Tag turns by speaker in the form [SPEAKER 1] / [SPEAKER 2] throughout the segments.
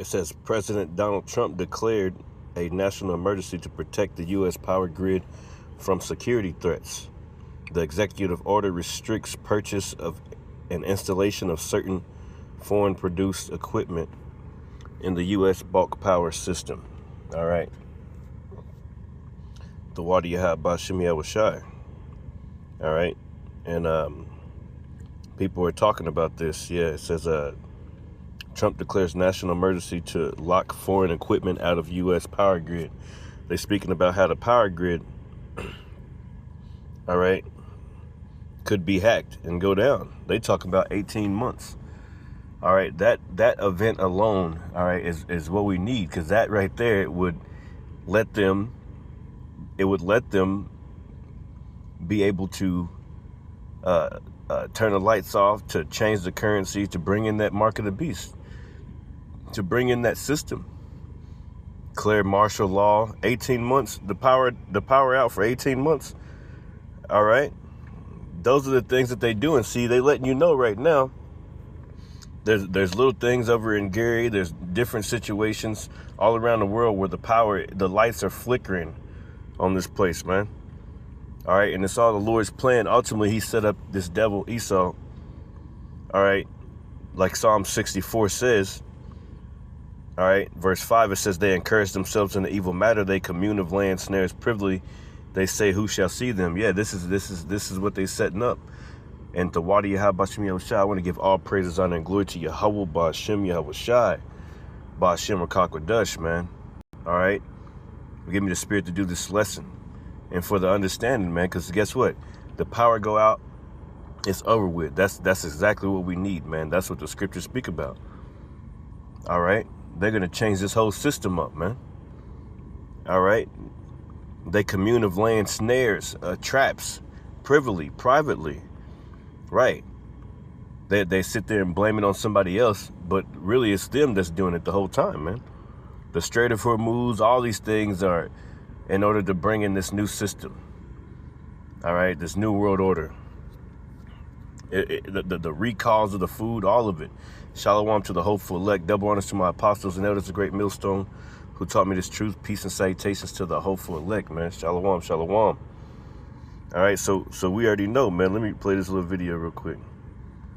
[SPEAKER 1] It says President Donald Trump declared a national emergency to protect the U.S. power grid from security threats. The executive order restricts purchase of and installation of certain foreign-produced equipment in the U.S. bulk power system. All right. The Wadiyah Bashim Yahushai. All right. And people are talking about this. Yeah, it says Trump declares national emergency to lock foreign equipment out of U.S. power grid. They're speaking about how the power grid, all right, could be hacked and go down. They talk about 18 months. All right, that event alone, all right, is what we need, because that right there would let them be able to turn the lights off, to change the currency, to bring in that mark of the beast, to bring in that system. Declare martial law, 18 months, the power out for 18 months. All right. Those are the things that they do. And see, they letting you know right now, there's little things over in Gary. There's different situations all around the world where the lights are flickering on this place, man. All right. And it's all the Lord's plan. Ultimately, he set up this devil Esau. All right. Like Psalm 64 says, all right, verse 5, it says, they encourage themselves in the evil matter. They commune of land snares privily. They say, who shall see them? Yeah, this is what they're setting up. And to Wadiyah Bashim Yahushai, I want to give all praises, honor, and glory to Yahweh Bashim Yahushai, Bashim Rakakwadash, man. All right, give me the spirit to do this lesson, and for the understanding, man. Because guess what? The power go out, it's over with. That's exactly what we need, man. That's what the scriptures speak about. All right. They're going to change this whole system up, man. All right. They commune of laying snares, traps, privately. Right. They sit there and blame it on somebody else, but really it's them that's doing it the whole time, man. The Strait of Hormuz, all these things are in order to bring in this new system. All right. This new world order. The recalls of the food, all of it. Shalom to the hopeful elect. Double honors to my apostles and elders, the great millstone, who taught me this truth. Peace and salutations to the hopeful elect, man. Shalom. All right, so we already know, man. Let me play this little video real quick.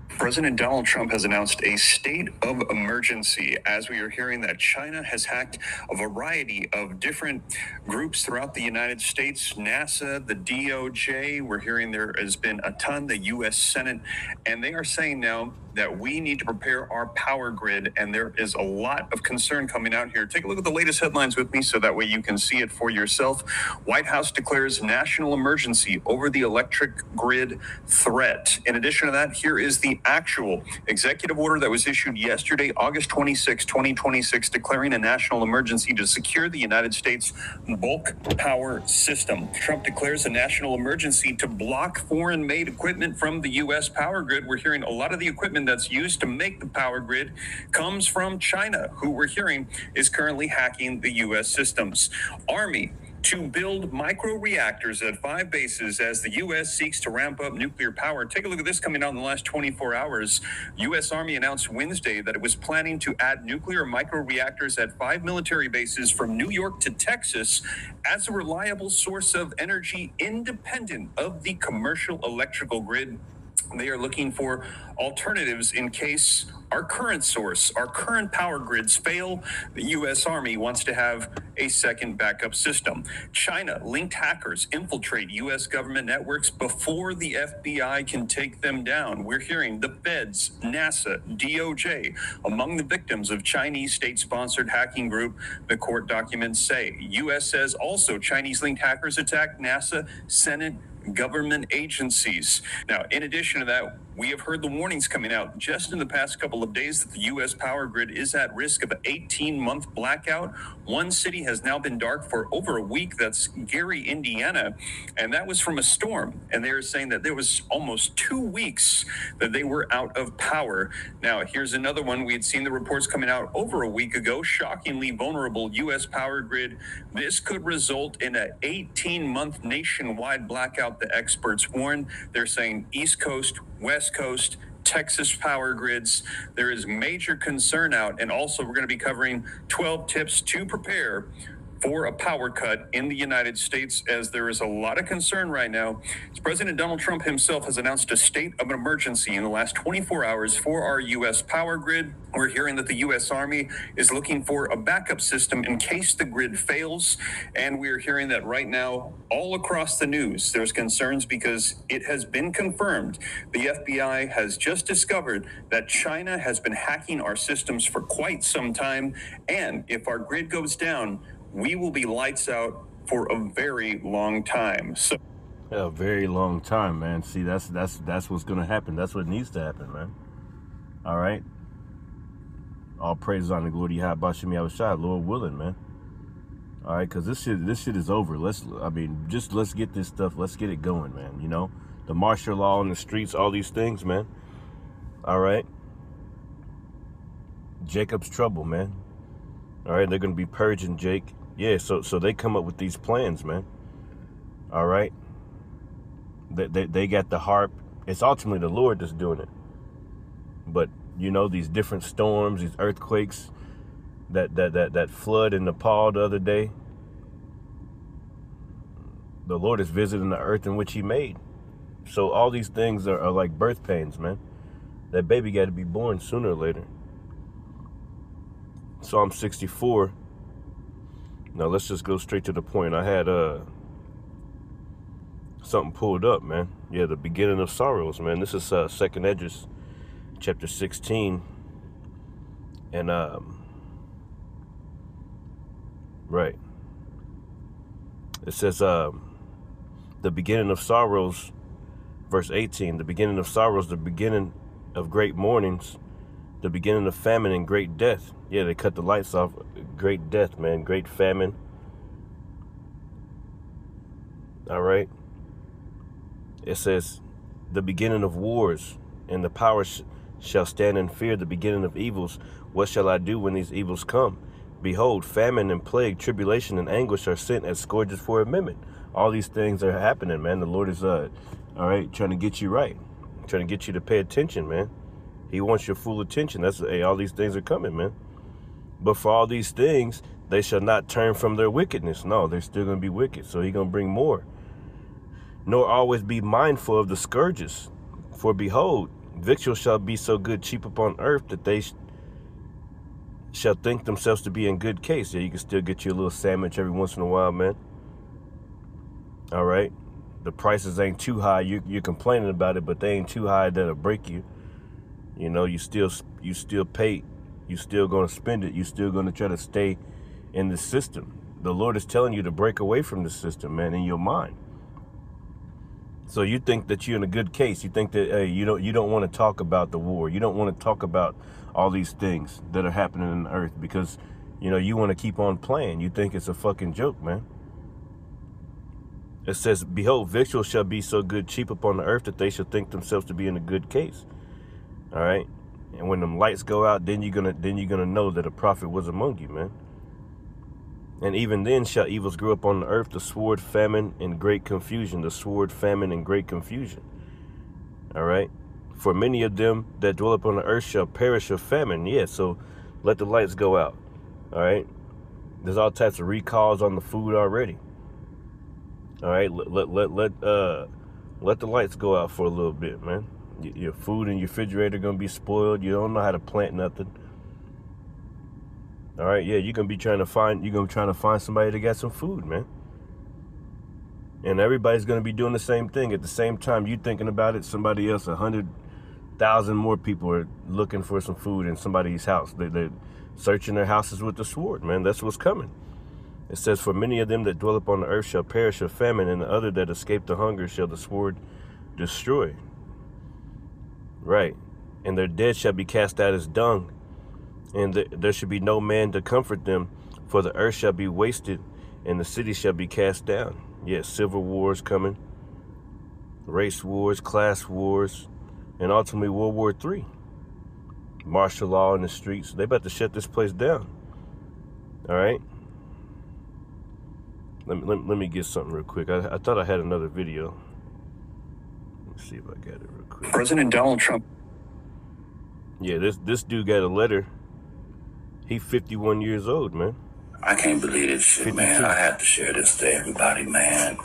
[SPEAKER 2] President Donald Trump has announced a state of emergency as we are hearing that China has hacked a variety of different groups throughout the United States, NASA, the DOJ. We're hearing there has been a ton, the U.S. Senate, and they are saying now that we need to prepare our power grid, and there is a lot of concern coming out here. Take a look at the latest headlines with me so that way you can see it for yourself. White House declares national emergency over the electric grid threat. In addition to that, here is the actual executive order that was issued yesterday, August 26, 2026, declaring a national emergency to secure the United States bulk power system. Trump declares a national emergency to block foreign-made equipment from the U.S. power grid. We're hearing a lot of the equipment that's used to make the power grid comes from China, who we're hearing is currently hacking the U.S. systems. Army to build micro reactors at 5 bases as the U.S. seeks to ramp up nuclear power. Take a look at this coming out in the last 24 hours. U.S. Army announced Wednesday that it was planning to add nuclear micro reactors at 5 military bases from New York to Texas as a reliable source of energy independent of the commercial electrical grid. They are looking for alternatives in case our current power grids fail. The U.S. Army wants to have a second backup system. China-linked hackers infiltrate U.S. government networks before the FBI can take them down. We're hearing the feds, NASA, DOJ, among the victims of Chinese state-sponsored hacking group, the court documents say. U.S. says also Chinese-linked hackers attacked NASA, Senate, government agencies. Now, in addition to that, we have heard the warnings coming out just in the past couple of days that the U.S. power grid is at risk of an 18-month blackout. One city has now been dark for over a week. That's Gary, Indiana, and that was from a storm. And they're saying that there was almost 2 weeks that they were out of power. Now, here's another one. We had seen the reports coming out over a week ago. Shockingly vulnerable U.S. power grid. This could result in an 18-month nationwide blackout, the experts warn. They're saying East Coast, West Coast, Texas power grids. There is major concern out, and also we're going to be covering 12 tips to prepare for a power cut in the United States, as there is a lot of concern right now. President Donald Trump himself has announced a state of emergency in the last 24 hours for our U.S. power grid. We're hearing that the U.S. Army is looking for a backup system in case the grid fails. And we're hearing that right now, all across the news, there's concerns because it has been confirmed. The FBI has just discovered that China has been hacking our systems for quite some time. And if our grid goes down, we will be lights out for a very long time. So,
[SPEAKER 1] a very long time, man. See, that's what's gonna happen. That's what needs to happen, man. All right. All praise on the glory to Yahweh Bashim Yahushua, Lord willing, man. All right, because this shit is over. Let's get this stuff. Let's get it going, man. You know, the martial law in the streets, all these things, man. All right. Jacob's trouble, man. All right, they're gonna be purging Jake. Yeah, so they come up with these plans, man. All right. They got the harp. It's ultimately the Lord that's doing it. But, you know, these different storms, these earthquakes, that flood in Nepal the other day, the Lord is visiting the earth in which he made. So all these things are like birth pains, man. That baby got to be born sooner or later. Psalm 64. Now let's just go straight to the point. I had something pulled up, man. Yeah, the beginning of sorrows, man. This is Second Esdras, chapter 16, and right. It says the beginning of sorrows, verse 18. The beginning of sorrows, the beginning of great mournings, the beginning of famine and great death. Yeah, they cut the lights off. Great death, man. Great famine. All right. It says, the beginning of wars, and the power shall stand in fear, the beginning of evils. What shall I do when these evils come? Behold, famine and plague, tribulation and anguish are sent as scourges for amendment. All these things are happening, man. The Lord is, all right, trying to get you right. Trying to get you to pay attention, man. He wants your full attention. That's, hey, all these things are coming, man. But for all these things, they shall not turn from their wickedness. No, they're still going to be wicked. So he's going to bring more. Nor always be mindful of the scourges. For behold, victuals shall be so good cheap upon earth that they shall think themselves to be in good case. Yeah, you can still get you a little sandwich every once in a while, man. All right. The prices ain't too high. You're complaining about it, but they ain't too high that'll break you. You know, you still pay. You still going to spend it. You still going to try to stay in the system. The Lord is telling you to break away from the system, man, in your mind. So you think that you're in a good case. You think that, hey, you don't want to talk about the war. You don't want to talk about all these things that are happening in the earth because, you know, you want to keep on playing. You think it's a fucking joke, man. It says, behold, victuals shall be so good cheap upon the earth that they shall think themselves to be in a good case. All right. And when them lights go out, then you're gonna know that a prophet was among you, man. And even then shall evils grow up on the earth, the sword, famine, and great confusion. The sword, famine, and great confusion. All right. For many of them that dwell upon the earth shall perish of famine. Yeah, so let the lights go out. All right. There's all types of recalls on the food already. All right. Let the lights go out for a little bit, man. Your food in your refrigerator gonna be spoiled. You don't know how to plant nothing. All right, yeah, you're gonna try to find somebody that got some food, man. And everybody's gonna be doing the same thing at the same time. You thinking about it, somebody else, 100,000 more people are looking for some food in somebody's house. They're searching their houses with the sword, man. That's what's coming. It says, for many of them that dwell upon the earth shall perish of famine, and the other that escape the hunger shall the sword destroy. Right. And their dead shall be cast out as dung, and there shall be no man to comfort them, for the earth shall be wasted, and the city shall be cast down. Yes, civil wars coming, race wars, class wars, and ultimately World War III. Martial law in the streets. They about to shut this place down. All right. Let me get something real quick. I thought I had another video. Let's see if I got it real quick.
[SPEAKER 2] President Donald Trump.
[SPEAKER 1] Yeah, this dude got a letter. He 51 years old, man.
[SPEAKER 3] I can't believe this shit,
[SPEAKER 1] 52.
[SPEAKER 3] man. I have to share this to everybody, man.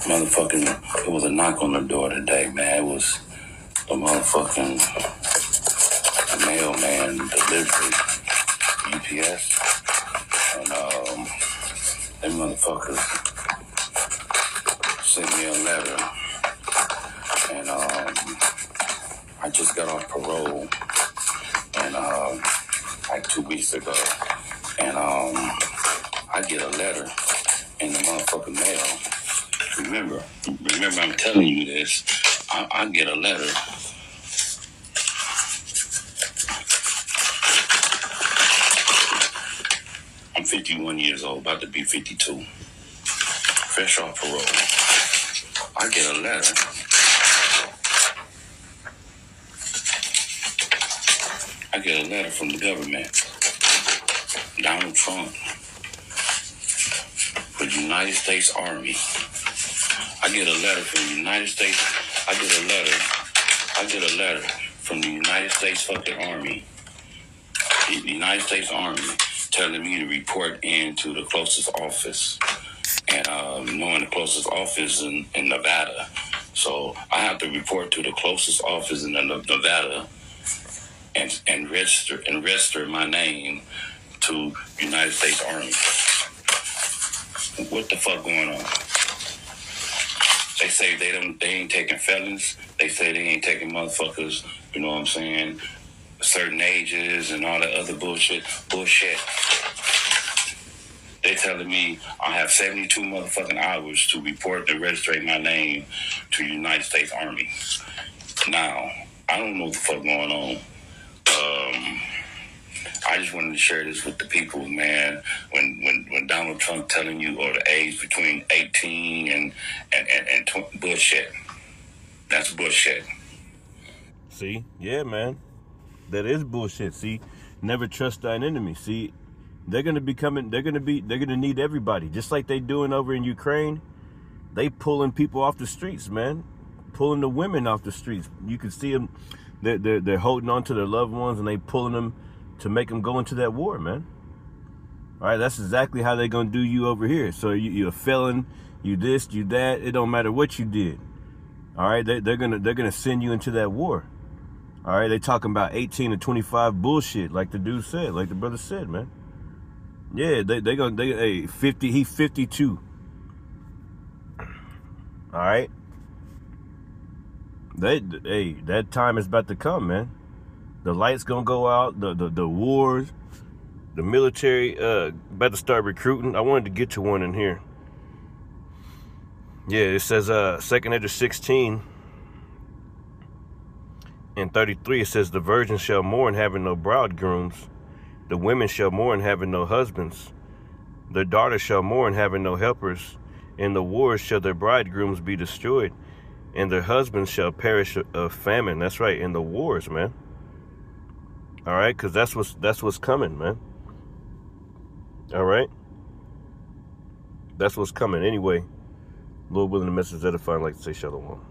[SPEAKER 3] Motherfucking, it was a knock on the door today, man. It was the motherfucking mailman delivery, UPS. And, them motherfuckers sent me a letter. And, I just got off parole. And, like 2 weeks ago. And, I get a letter in the motherfucking mail. Remember, I'm telling you this. I get a letter. I'm 51 years old, about to be 52. Fresh off parole. I get a letter. I get a letter from the government. Donald Trump. For the United States Army. I get a letter from the United States. I get a letter from the United States fucking Army. The United States Army telling me to report into the closest office. And knowing the closest office in Nevada. So I have to report to the closest office in Nevada and register my name to United States Army. What the fuck going on? They say they ain't taking felons. They say they ain't taking motherfuckers, you know what I'm saying, certain ages and all that other bullshit. They telling me I have 72 motherfucking hours to report and register my name to the United States Army. Now, I don't know what the fuck going on. I just wanted to share this with the people, man. When Donald Trump telling you or the age between 18 and 20, bullshit. That's bullshit.
[SPEAKER 1] See? Yeah, man. That is bullshit. See? Never trust thine enemy. See? They're gonna need everybody. Just like they doing over in Ukraine. They pulling people off the streets, man. Pulling the women off the streets. You can see them. They're holding on to their loved ones and they pulling them to make them go into that war, man. All right, that's exactly how they're gonna do you over here. So you're a felon, you this, you that. It don't matter what you did. All right, they're gonna send you into that war. All right, they talking about 18 to 25 bullshit, like the dude said, like the brother said, man. Yeah, hey, 50. He's 52. All right. That time is about to come, man. The lights gonna go out. The wars, the military about to start recruiting. I wanted to get to one in here. Yeah, it says 2nd Ezra 16 and 33. It says the virgins shall mourn having no bridegrooms. The women shall mourn having no husbands. Their daughters shall mourn having no helpers. In the wars shall their bridegrooms be destroyed, and their husbands shall perish of famine. That's right, in the wars, man. All right, because that's what's coming, man. All right, that's what's coming. Anyway, Lord willing, the message edifying. Like to say shalom.